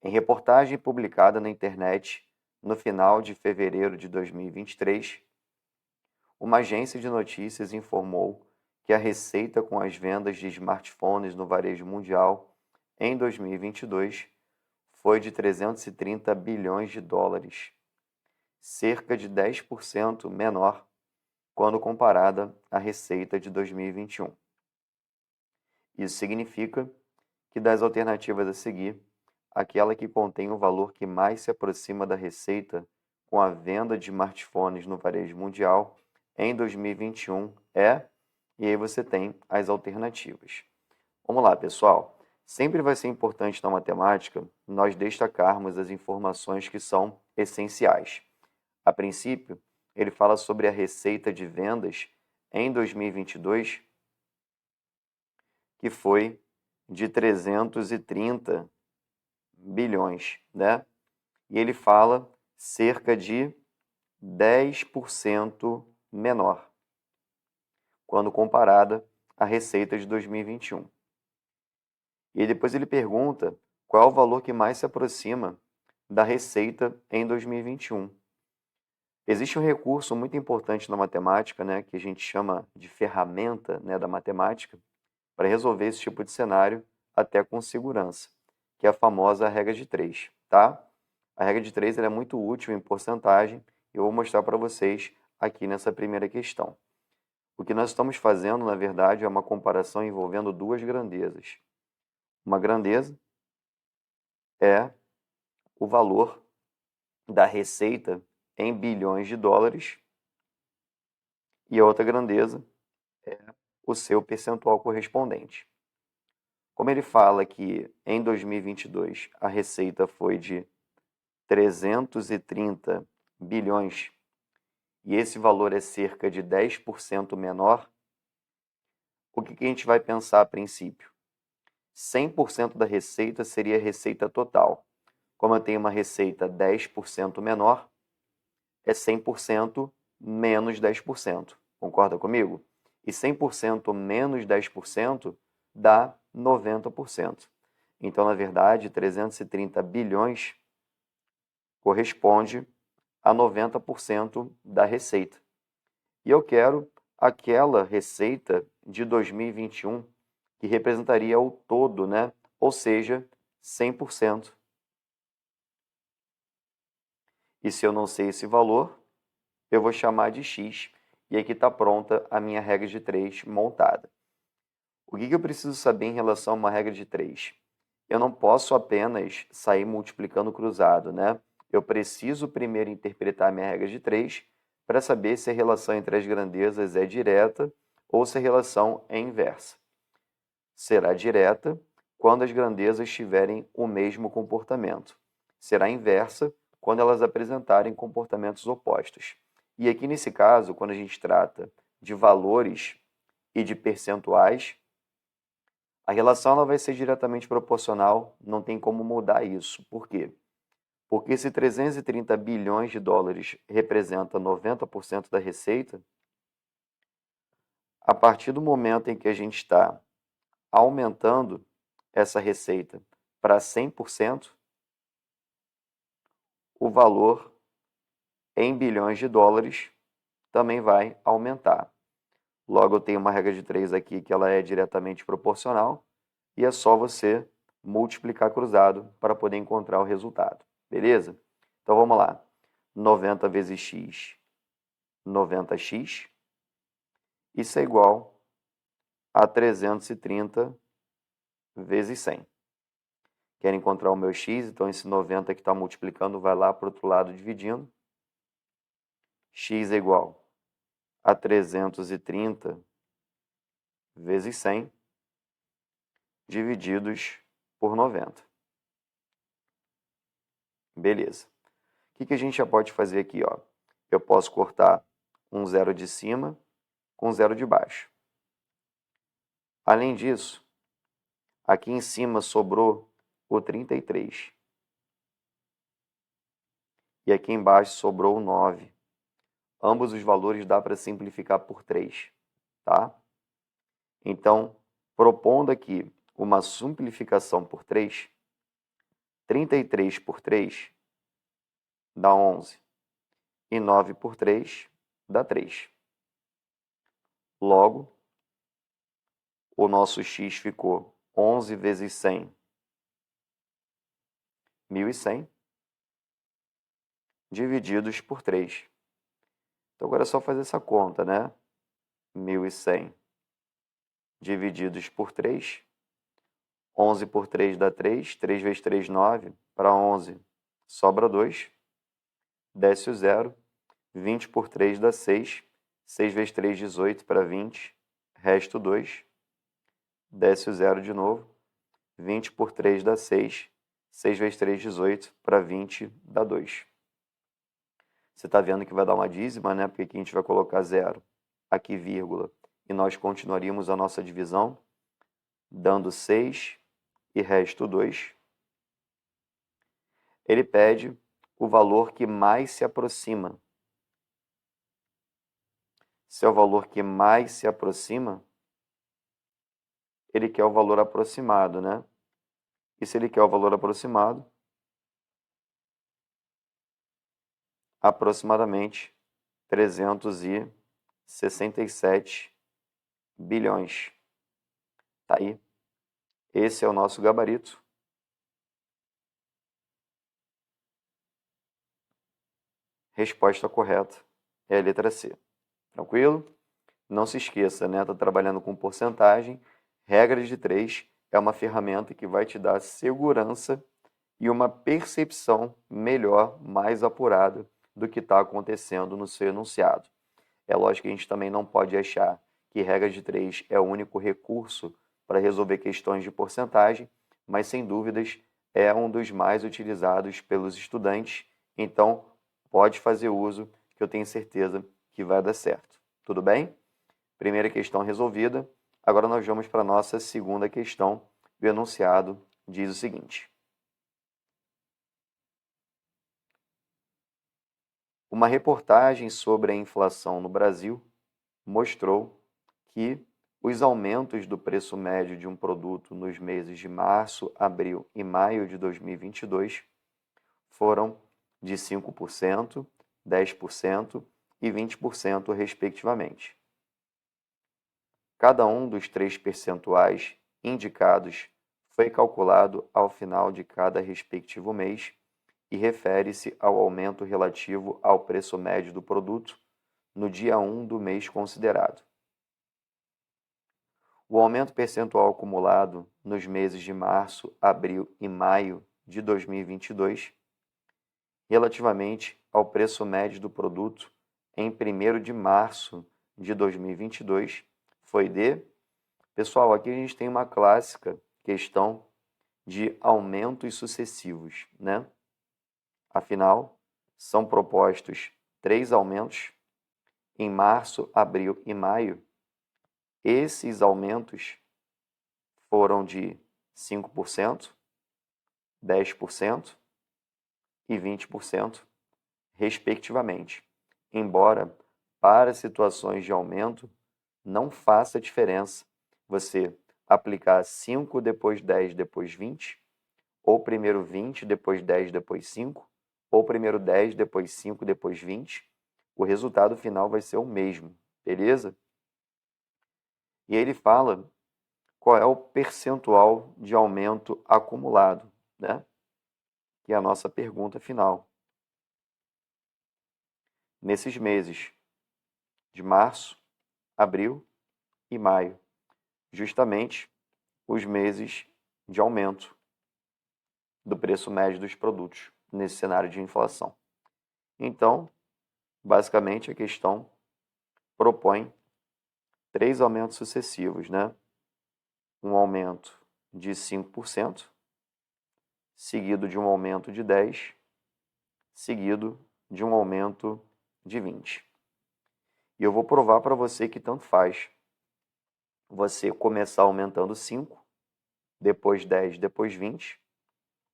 Em reportagem publicada na internet no final de fevereiro de 2023, uma agência de notícias informou que a receita com as vendas de smartphones no varejo mundial em 2022 foi de 330 bilhões de dólares, cerca de 10% menor quando comparada à receita de 2021. Isso significa que das alternativas a seguir, aquela que contém o valor que mais se aproxima da receita com a venda de smartphones no varejo mundial em 2021 e aí você tem as alternativas. Vamos lá, pessoal. Sempre vai ser importante na matemática nós destacarmos as informações que são essenciais. A princípio, ele fala sobre a receita de vendas em 2022, que foi de 330 bilhões, né? E ele fala cerca de 10% menor quando comparada à receita de 2021. E depois ele pergunta qual é o valor que mais se aproxima da receita em 2021. Existe um recurso muito importante na matemática, né, que a gente chama de ferramenta, né, da matemática, para resolver esse tipo de cenário até com segurança, que é a famosa regra de 3, tá? A regra de 3 ela é muito útil em porcentagem e eu vou mostrar para vocês aqui nessa primeira questão. O que nós estamos fazendo, na verdade, é uma comparação envolvendo duas grandezas. Uma grandeza é o valor da receita em bilhões de dólares e a outra grandeza é o seu percentual correspondente. Como ele fala que em 2022 a receita foi de 330 bilhões e esse valor é cerca de 10% menor, o que a gente vai pensar a princípio? 100% da receita seria a receita total. Como eu tenho uma receita 10% menor, é 100% menos 10%. Concorda comigo? E 100% menos 10% dá 90%. Então, na verdade, 330 bilhões corresponde a 90% da receita. E eu quero aquela receita de 2021 que representaria o todo, né? Ou seja, 100%. E se eu não sei esse valor, eu vou chamar de x, e aqui está pronta a minha regra de 3 montada. O que eu preciso saber em relação a uma regra de 3? Eu não posso apenas sair multiplicando cruzado, né? Eu preciso primeiro interpretar a minha regra de 3 para saber se a relação entre as grandezas é direta ou se a relação é inversa. Será direta quando as grandezas tiverem o mesmo comportamento. Será inversa quando elas apresentarem comportamentos opostos. E aqui nesse caso, quando a gente trata de valores e de percentuais, a relação ela vai ser diretamente proporcional, não tem como mudar isso. Por quê? Porque se 330 bilhões de dólares representa 90% da receita, a partir do momento em que a gente está aumentando essa receita para 100%, o valor em bilhões de dólares também vai aumentar. Logo, eu tenho uma regra de 3 aqui que ela é diretamente proporcional e é só você multiplicar cruzado para poder encontrar o resultado. Beleza? Então vamos lá. 90 vezes x, 90x. Isso é igual a 330 vezes 100. Quero encontrar o meu x, então esse 90 que está multiplicando vai lá para o outro lado dividindo. X é igual a 330 vezes 100 divididos por 90. Beleza. O que a gente já pode fazer aqui? Ó? Eu posso cortar um zero de cima com um zero de baixo. Além disso, aqui em cima sobrou o 33. E aqui embaixo sobrou o 9. Ambos os valores dá para simplificar por 3. Tá? Então, propondo aqui uma simplificação por 3, 33 por 3 dá 11. E 9 por 3 dá 3. Logo, o nosso x ficou 11 vezes 100, 1.100, divididos por 3. Então, agora é só fazer essa conta, né? 1.100 divididos por 3. 11 por 3 dá 3. 3 vezes 3, 9. Para 11, sobra 2. Desce o 0. 20 por 3 dá 6. 6 vezes 3, 18. Para 20, resta o 2. Desce o 0 de novo. 20 por 3 dá 6. 6 vezes 3, 18. Para 20, dá 2. Você está vendo que vai dar uma dízima, né? Porque aqui a gente vai colocar 0, aqui vírgula, e nós continuaríamos a nossa divisão, dando 6 e resto 2. Ele pede o valor que mais se aproxima. Se é o valor que mais se aproxima, ele quer o valor aproximado, né? E se ele quer o valor aproximado, aproximadamente 367 bilhões. Tá aí. Esse é o nosso gabarito. Resposta correta é a letra C. Tranquilo? Não se esqueça, né? Tá trabalhando com porcentagem. Regras de 3 é uma ferramenta que vai te dar segurança e uma percepção melhor, mais apurada do que está acontecendo no seu enunciado. É lógico que a gente também não pode achar que regra de 3 é o único recurso para resolver questões de porcentagem, mas sem dúvidas é um dos mais utilizados pelos estudantes. Então, pode fazer uso, que eu tenho certeza que vai dar certo. Tudo bem? Primeira questão resolvida. Agora nós vamos para a nossa segunda questão. O enunciado diz o seguinte: uma reportagem sobre a inflação no Brasil mostrou que os aumentos do preço médio de um produto nos meses de março, abril e maio de 2022 foram de 5%, 10% e 20%, respectivamente. Cada um dos 3 percentuais indicados foi calculado ao final de cada respectivo mês e refere-se ao aumento relativo ao preço médio do produto no dia 1 do mês considerado. O aumento percentual acumulado nos meses de março, abril e maio de 2022, relativamente ao preço médio do produto em 1º de março de 2022, foi de... Pessoal, aqui a gente tem uma clássica questão de aumentos sucessivos, né? Afinal, são propostos 3 aumentos em março, abril e maio. Esses aumentos foram de 5%, 10% e 20%, respectivamente. Embora, para situações de aumento, não faça diferença você aplicar 5, depois 10, depois 20, ou primeiro 20, depois 10, depois 5, ou primeiro 10, depois 5, depois 20. O resultado final vai ser o mesmo, beleza? E ele fala qual é o percentual de aumento acumulado, né? Que é a nossa pergunta final. Nesses meses de março, abril e maio, justamente os meses de aumento do preço médio dos produtos nesse cenário de inflação. Então, basicamente, a questão propõe 3 aumentos sucessivos, né? Um aumento de 5%, seguido de um aumento de 10%, seguido de um aumento de 20%. E eu vou provar para você que tanto faz você começar aumentando 5%, depois 10%, depois 20%,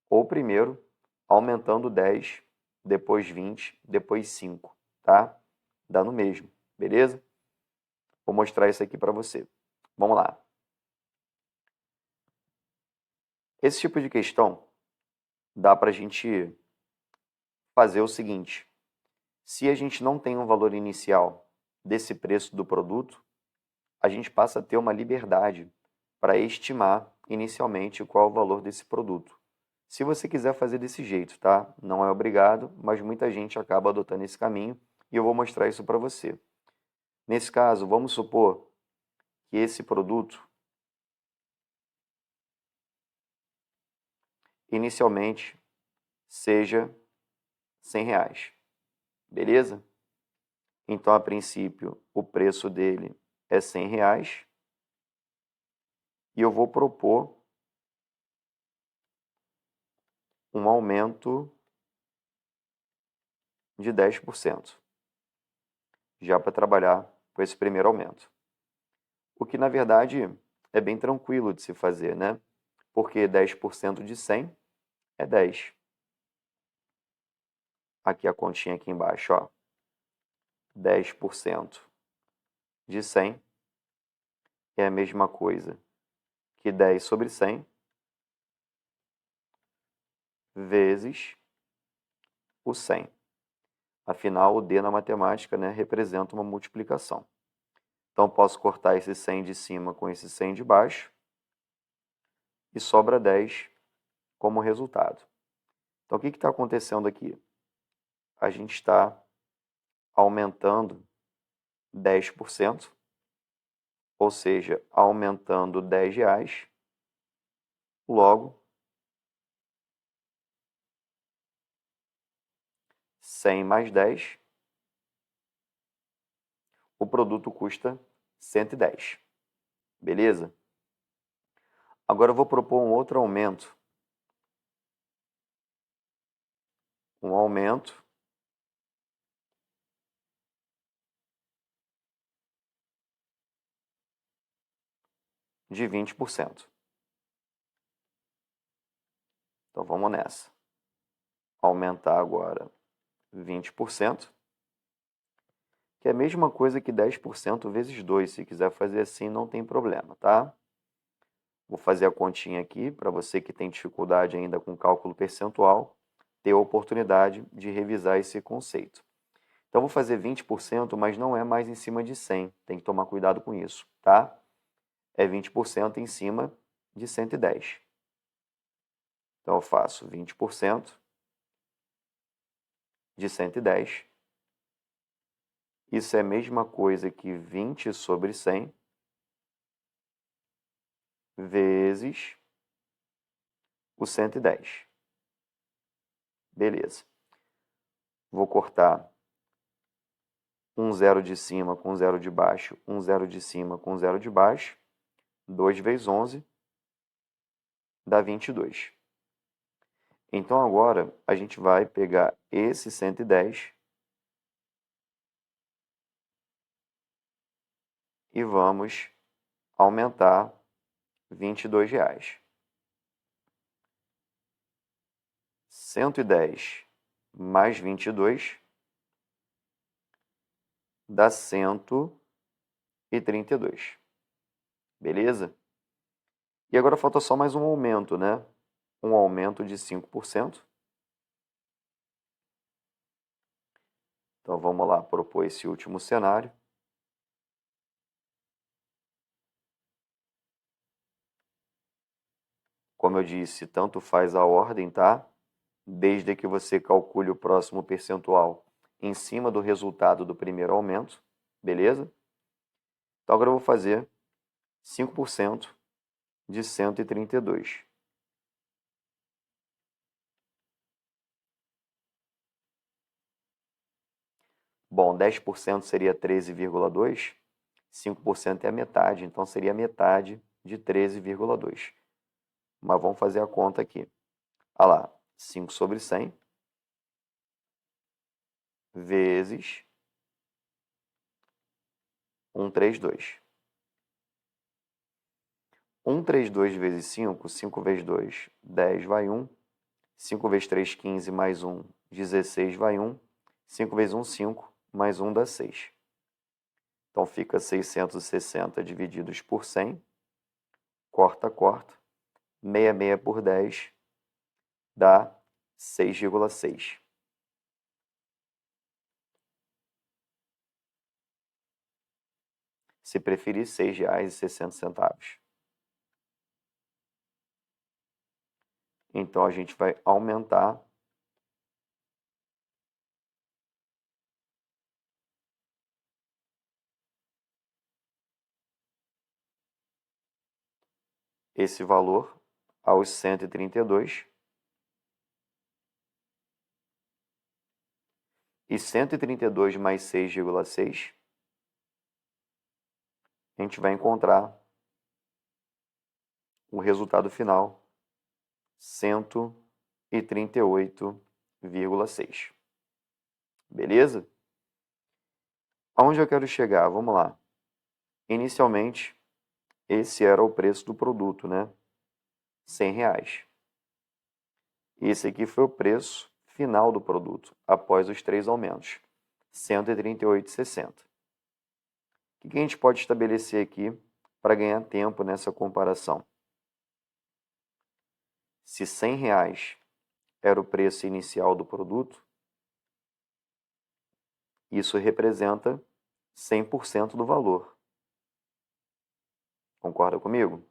ou primeiro aumentando 10%, depois 20%, depois 5%, tá? Dá no mesmo, beleza? Vou mostrar isso aqui para você. Vamos lá. Esse tipo de questão dá para a gente fazer o seguinte: se a gente não tem um valor inicial desse preço do produto, a gente passa a ter uma liberdade para estimar inicialmente qual é o valor desse produto. Se você quiser fazer desse jeito, tá? Não é obrigado, mas muita gente acaba adotando esse caminho e eu vou mostrar isso para você. Nesse caso, vamos supor que esse produto inicialmente seja R$ 100, beleza? Então, a princípio, o preço dele é R$ 100 e eu vou propor um aumento de 10%, já para trabalhar com esse primeiro aumento. O que, na verdade, é bem tranquilo de se fazer, né? Porque 10% de 100 é 10. Aqui a continha aqui embaixo, ó. 10% de 100 é a mesma coisa que 10 sobre 100 vezes o 100. Afinal, o D na matemática, né, representa uma multiplicação. Então, posso cortar esse 100 de cima com esse 100 de baixo e sobra 10 como resultado. Então, o que está acontecendo aqui? A gente está aumentando 10%, ou seja, aumentando R$ 10, logo 100 mais 10, o produto custa 110. Beleza? Agora eu vou propor um outro aumento. Um aumento de 20%. Então vamos nessa. Aumentar agora 20%, que é a mesma coisa que 10% vezes 2. Se quiser fazer assim, não tem problema, tá? Vou fazer a continha aqui para você que tem dificuldade ainda com cálculo percentual, ter a oportunidade de revisar esse conceito. Então, vou fazer 20%, mas não é mais em cima de 100. Tem que tomar cuidado com isso, tá? É 20% em cima de 110. Então, eu faço 20% de 110. Isso é a mesma coisa que 20 sobre 100 vezes o 110. Beleza. Vou cortar um zero de cima com zero de baixo, um zero de cima com zero de baixo. 2 vezes 11 dá 22. Então, agora, a gente vai pegar esse 110 e vamos aumentar R$ 22. 110 mais 22 dá 132. Beleza? E agora falta só mais um aumento, né? Um aumento de 5%. Então vamos lá propor esse último cenário. Como eu disse, tanto faz a ordem, tá? Desde que você calcule o próximo percentual em cima do resultado do primeiro aumento, beleza? Então agora eu vou fazer 5% de 132. Bom, 10% seria 13,2. 5% é a metade, então seria metade de 13,2. Mas vamos fazer a conta aqui. Olha lá, 5 sobre 100 vezes 132. 132 vezes 5, 5 vezes 2, 10 vai 1. 5 vezes 3, 15, mais 1, 16 vai 1. 5 vezes 1, 5, mais 1 dá 6. Então fica 660 divididos por 100. Corta, corta. 66 por 10 dá 6,6. Se preferir, R$ 6,60. Então, a gente vai aumentar esse valor aos 132. E 132 mais 6,6, a gente vai encontrar o resultado final, 138,6. Beleza? Aonde eu quero chegar? Vamos lá. Inicialmente, esse era o preço do produto, né? R$ 100. Esse aqui foi o preço final do produto, após os 3 aumentos, R$ 138,60. O que a gente pode estabelecer aqui para ganhar tempo nessa comparação? Se R$ 100 era o preço inicial do produto, isso representa 100% do valor. Concorda comigo?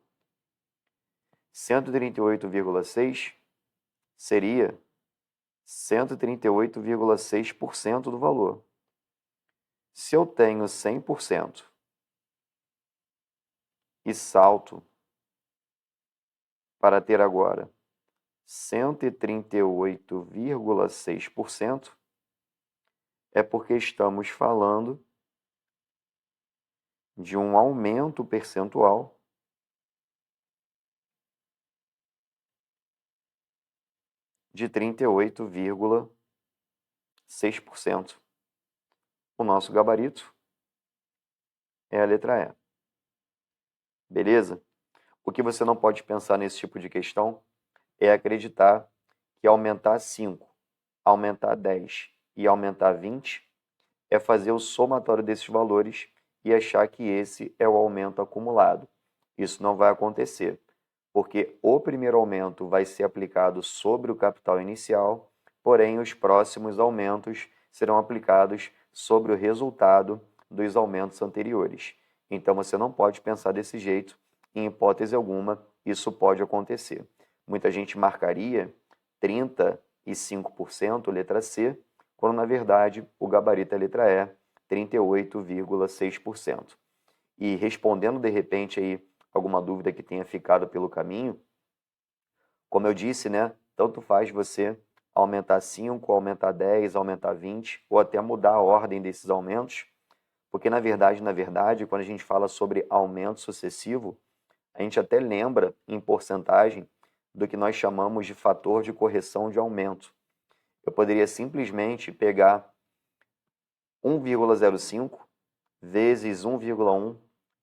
138,6 seria 138,6% do valor. Se eu tenho 100% e salto para ter agora 138,6%, é porque estamos falando de um aumento percentual de 38,6%. O nosso gabarito é a letra E. Beleza? O que você não pode pensar nesse tipo de questão é acreditar que aumentar 5, aumentar 10 e aumentar 20 é fazer o somatório desses valores e achar que esse é o aumento acumulado. Isso não vai acontecer, porque o primeiro aumento vai ser aplicado sobre o capital inicial, porém os próximos aumentos serão aplicados sobre o resultado dos aumentos anteriores. Então você não pode pensar desse jeito, em hipótese alguma, isso pode acontecer. Muita gente marcaria 35%, letra C, quando na verdade o gabarito é a letra E, 38,6%. E respondendo de repente aí alguma dúvida que tenha ficado pelo caminho, como eu disse, né, tanto faz você aumentar 5, aumentar 10, aumentar 20, ou até mudar a ordem desses aumentos, porque na verdade, quando a gente fala sobre aumento sucessivo, a gente até lembra em porcentagem do que nós chamamos de fator de correção de aumento. Eu poderia simplesmente pegar 1,05 vezes 1,1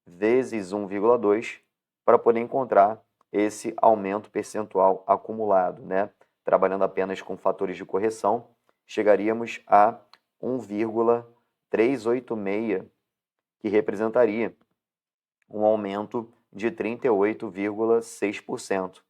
vezes 1,2 para poder encontrar esse aumento percentual acumulado, né? Trabalhando apenas com fatores de correção, chegaríamos a 1,386, que representaria um aumento de 38,6%.